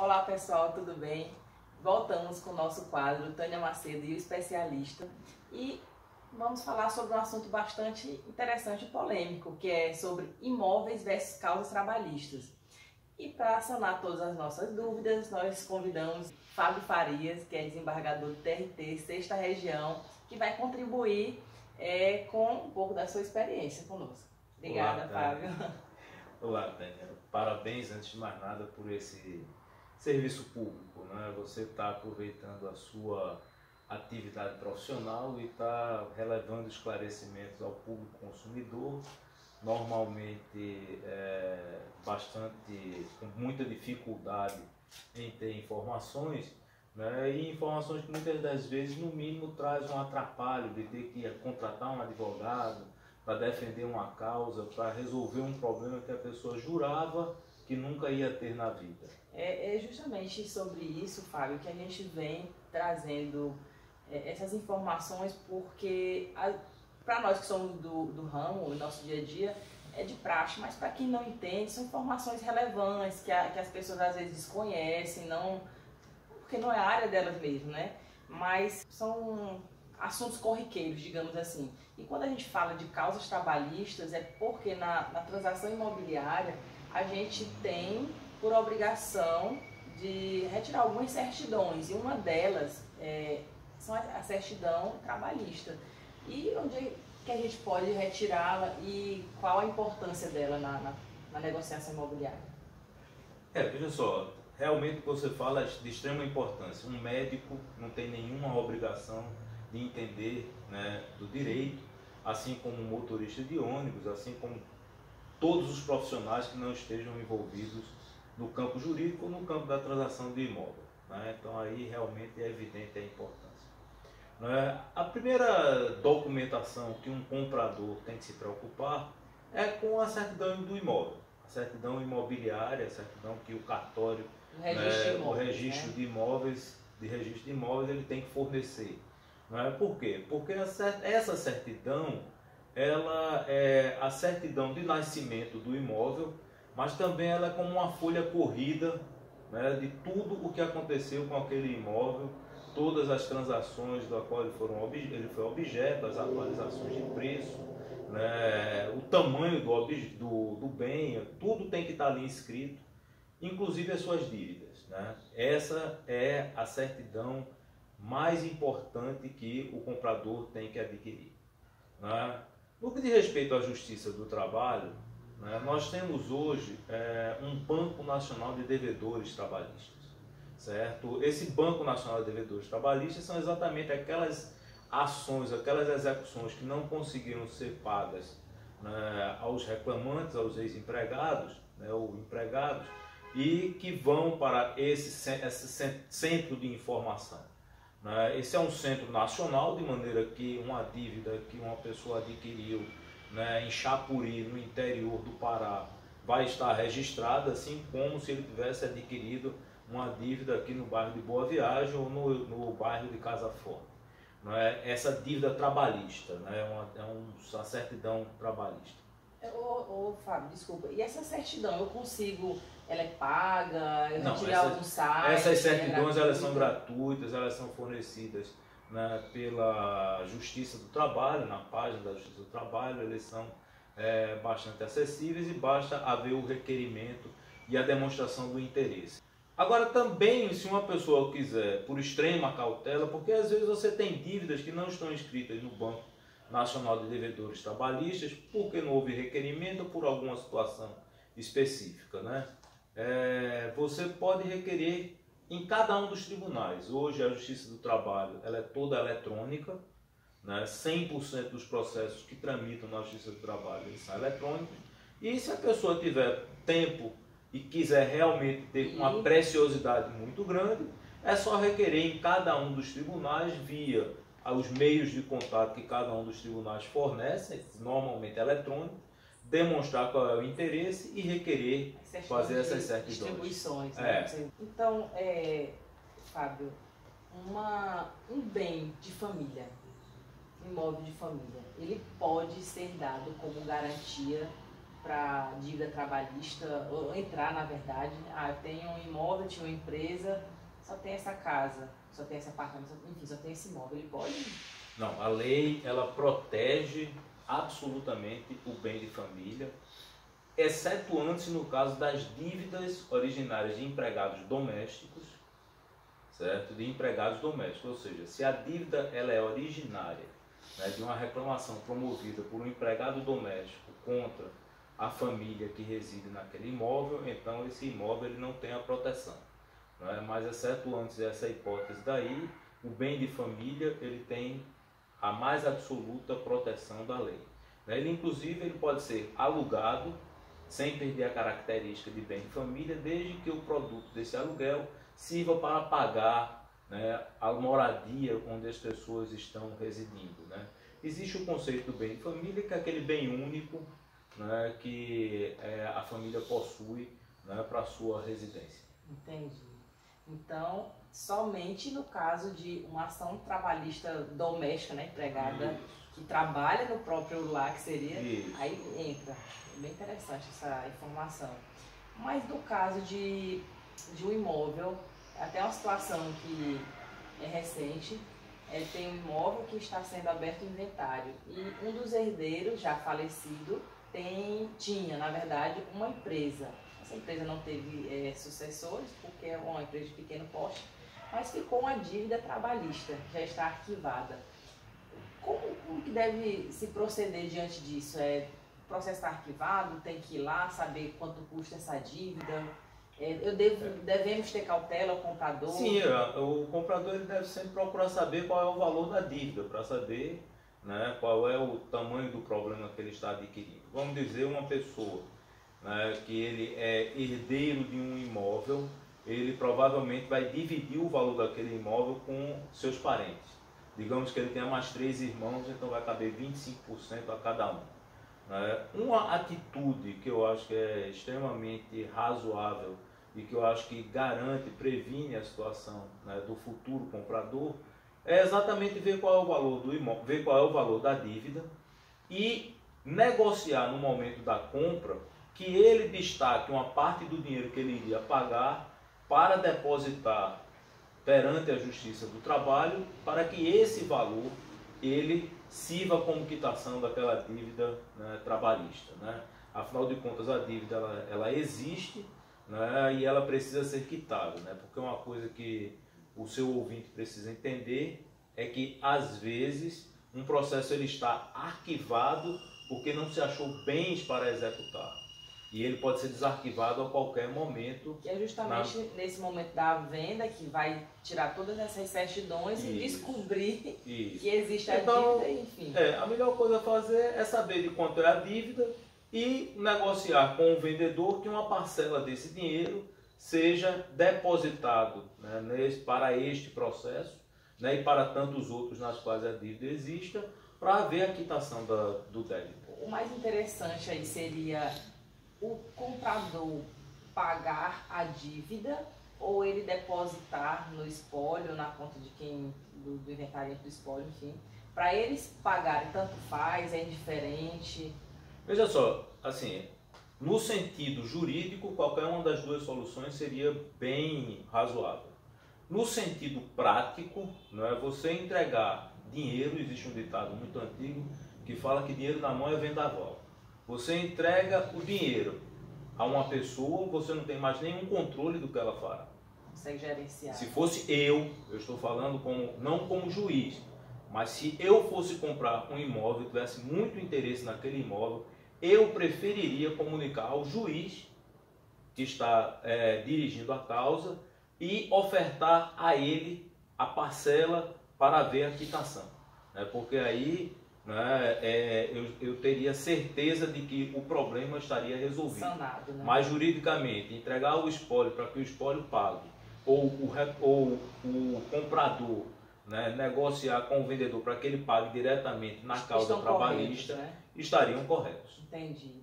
Olá pessoal, tudo bem? Voltamos com o nosso quadro Tânia Macedo e o Especialista e vamos falar sobre um assunto bastante interessante e polêmico, que é sobre imóveis versus causas trabalhistas. E para sanar todas as nossas dúvidas, nós convidamos Fábio Farias, que é desembargador do TRT, Sexta Região, que vai contribuir com um pouco da sua experiência conosco. Obrigada, Olá, Fábio. Olá, Tânia. Parabéns, antes de mais nada, por esse serviço público, né? Você está aproveitando a sua atividade profissional e está relevando esclarecimentos ao público consumidor, normalmente com muita dificuldade em ter informações, né? E informações que muitas das vezes, no mínimo, traz um atrapalho de ter que contratar um advogado para defender uma causa, para resolver um problema que a pessoa jurava que nunca ia ter na vida. É justamente sobre isso, Fábio, que a gente vem trazendo essas informações, porque para nós que somos do ramo, no nosso dia a dia, é de praxe, mas para quem não entende, são informações relevantes que as pessoas às vezes desconhecem, porque não é a área delas mesmo, né? Mas são assuntos corriqueiros, digamos assim. E quando a gente fala de causas trabalhistas, é porque na transação imobiliária a gente tem por obrigação de retirar algumas certidões, e uma delas são a certidão trabalhista. E onde é que a gente pode retirá-la e qual a importância dela na negociação imobiliária? Veja só, realmente o que você fala é de extrema importância. Um médico não tem nenhuma obrigação de entender, né, do direito, assim como um motorista de ônibus, assim como todos os profissionais que não estejam envolvidos no campo jurídico ou no campo da transação de imóvel, né? Então aí realmente é evidente a importância, né? A primeira documentação que um comprador tem que se preocupar é com a certidão do imóvel, a certidão imobiliária, a certidão que o cartório, o registro de imóveis ele tem que fornecer. Não é? Por quê? Porque essa certidão ela é a certidão de nascimento do imóvel, mas também ela é como uma folha corrida, né, de tudo o que aconteceu com aquele imóvel, todas as transações da qual ele foi objeto, as atualizações de preço, né, o tamanho do bem, tudo tem que estar ali escrito, inclusive as suas dívidas, né? Essa é a certidão mais importante que o comprador tem que adquirir, né? No que diz respeito à Justiça do Trabalho, né, nós temos hoje um Banco Nacional de Devedores Trabalhistas, certo? Esse Banco Nacional de Devedores Trabalhistas são exatamente aquelas ações, aquelas execuções que não conseguiram ser pagas, né, aos reclamantes, aos ex-empregados, né, ou empregados, e que vão para esse centro de informação. Esse é um centro nacional, de maneira que uma dívida que uma pessoa adquiriu, né, em Chapuri, no interior do Pará, vai estar registrada, assim como se ele tivesse adquirido uma dívida aqui no bairro de Boa Viagem ou no bairro de Casa Forte. Essa dívida trabalhista, né, uma certidão trabalhista. Fábio, desculpa, e essa certidão, ela é paga, eu retirei algum site? Essas certidões elas são gratuitas, elas são fornecidas, né, pela Justiça do Trabalho, na página da Justiça do Trabalho, eles são bastante acessíveis e basta haver o requerimento e a demonstração do interesse. Agora também, se uma pessoa quiser, por extrema cautela, porque às vezes você tem dívidas que não estão inscritas no Banco Nacional de Devedores Trabalhistas, porque não houve requerimento ou por alguma situação específica, né? Você pode requerer em cada um dos tribunais. Hoje a Justiça do Trabalho ela é toda eletrônica, né? 100% dos processos que tramitam na Justiça do Trabalho eles são eletrônicos. E se a pessoa tiver tempo e quiser realmente ter uma preciosidade muito grande, é só requerer em cada um dos tribunais via os meios de contato que cada um dos tribunais fornecem, normalmente eletrônicos, demonstrar qual é o interesse e requerer fazer essas certidões. Distribuições, né? Então, Fábio, um bem de família, um imóvel de família, ele pode ser dado como garantia para dívida trabalhista, ou entrar na verdade, eu tenho um imóvel, tinha uma empresa, só tem essa casa, só tem esse apartamento, enfim, só tem esse imóvel, ele pode? Não, a lei ela protege absolutamente o bem de família, excetuando-se no caso das dívidas originárias de empregados domésticos, certo? De empregados domésticos, ou seja, se a dívida ela é originária, né, de uma reclamação promovida por um empregado doméstico contra a família que reside naquele imóvel, então esse imóvel ele não tem a proteção, né? Mas excetuando-se essa hipótese daí, o bem de família ele tem a mais absoluta proteção da lei. Ele, inclusive, ele pode ser alugado, sem perder a característica de bem de família, desde que o produto desse aluguel sirva para pagar, né, a moradia onde as pessoas estão residindo, né? Existe o conceito do bem de família, que é aquele bem único, né, que a família possui, né, para a sua residência. Entendi. Então, somente no caso de uma ação trabalhista doméstica, né, empregada, que trabalha no próprio lar, que seria, aí entra. É bem interessante essa informação. Mas no caso de um imóvel, até uma situação que é recente, tem um imóvel que está sendo aberto inventário e um dos herdeiros, já falecido, tinha, na verdade, uma empresa. Essa empresa não teve sucessores, porque é uma empresa de pequeno porte, mas ficou uma dívida trabalhista, já está arquivada. Como que deve se proceder diante disso? O processo está arquivado, tem que ir lá saber quanto custa essa dívida? Devemos ter cautela, o comprador? Sim, o comprador ele deve sempre procurar saber qual é o valor da dívida, para saber, né, qual é o tamanho do problema que ele está adquirindo. Vamos dizer, uma pessoa, né, que ele é herdeiro de um imóvel, ele provavelmente vai dividir o valor daquele imóvel com seus parentes. Digamos que ele tenha mais 3 irmãos, então vai caber 25% a cada um. Uma atitude que eu acho que é extremamente razoável e que eu acho que garante, previne a situação, né, do futuro comprador, é exatamente ver qual é o valor do imóvel, ver qual é o valor da dívida e negociar no momento da compra que ele destaque uma parte do dinheiro que ele iria pagar para depositar perante a Justiça do Trabalho, para que esse valor ele sirva como quitação daquela dívida, né, trabalhista, né? Afinal de contas, a dívida ela existe, né, e ela precisa ser quitada, né? Porque uma coisa que o seu ouvinte precisa entender é que às vezes um processo ele está arquivado porque não se achou bens para executar. E ele pode ser desarquivado a qualquer momento. Que é justamente nesse momento da venda que vai tirar todas essas certidões e descobrir que existe a dívida, enfim. A melhor coisa a fazer é saber de quanto é a dívida e negociar com o vendedor que uma parcela desse dinheiro seja depositado, né, para este processo, né, e para tantos outros nas quais a dívida exista, para haver a quitação do débito. O mais interessante aí seria o comprador pagar a dívida ou ele depositar no espólio, na conta de quem, do inventariante do espólio, enfim, para eles pagarem, tanto faz, é indiferente. Veja só, assim, no sentido jurídico, qualquer uma das duas soluções seria bem razoável. No sentido prático, não é, você entregar dinheiro, existe um ditado muito antigo que fala que dinheiro na mão é vendaval. Você entrega o dinheiro a uma pessoa, você não tem mais nenhum controle do que ela fará. Consegue gerenciar. Se fosse eu estou falando não como juiz, mas se eu fosse comprar um imóvel, tivesse muito interesse naquele imóvel, eu preferiria comunicar ao juiz que está dirigindo a causa e ofertar a ele a parcela para haver a quitação, né? Porque aí, né, eu teria certeza de que o problema estaria resolvido. Sanado, né? Mas juridicamente, entregar o espólio para que o espólio pague, ou o comprador, né, negociar com o vendedor para que ele pague diretamente na causa trabalhista, corretos, né? Estariam corretos. Entendi.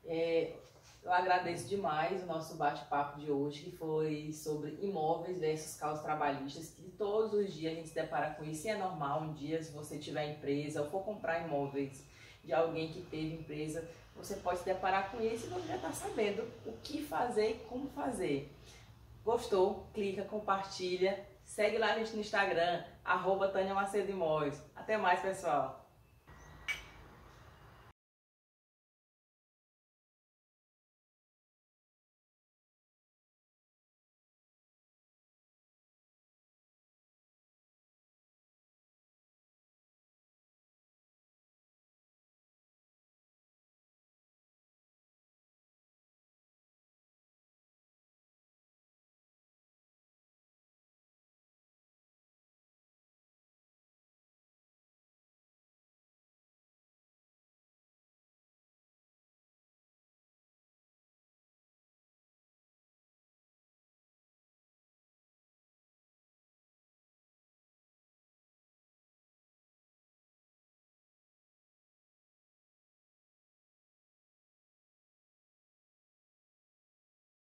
Eu agradeço demais o nosso bate-papo de hoje, que foi sobre imóveis versus causas trabalhistas, que todos os dias a gente se depara com isso, e é normal um dia, se você tiver empresa ou for comprar imóveis de alguém que teve empresa, você pode se deparar com isso e você já está sabendo o que fazer e como fazer. Gostou? Clica, compartilha, segue lá a gente no Instagram, @TâniaMacedoImóveis. Até mais, pessoal!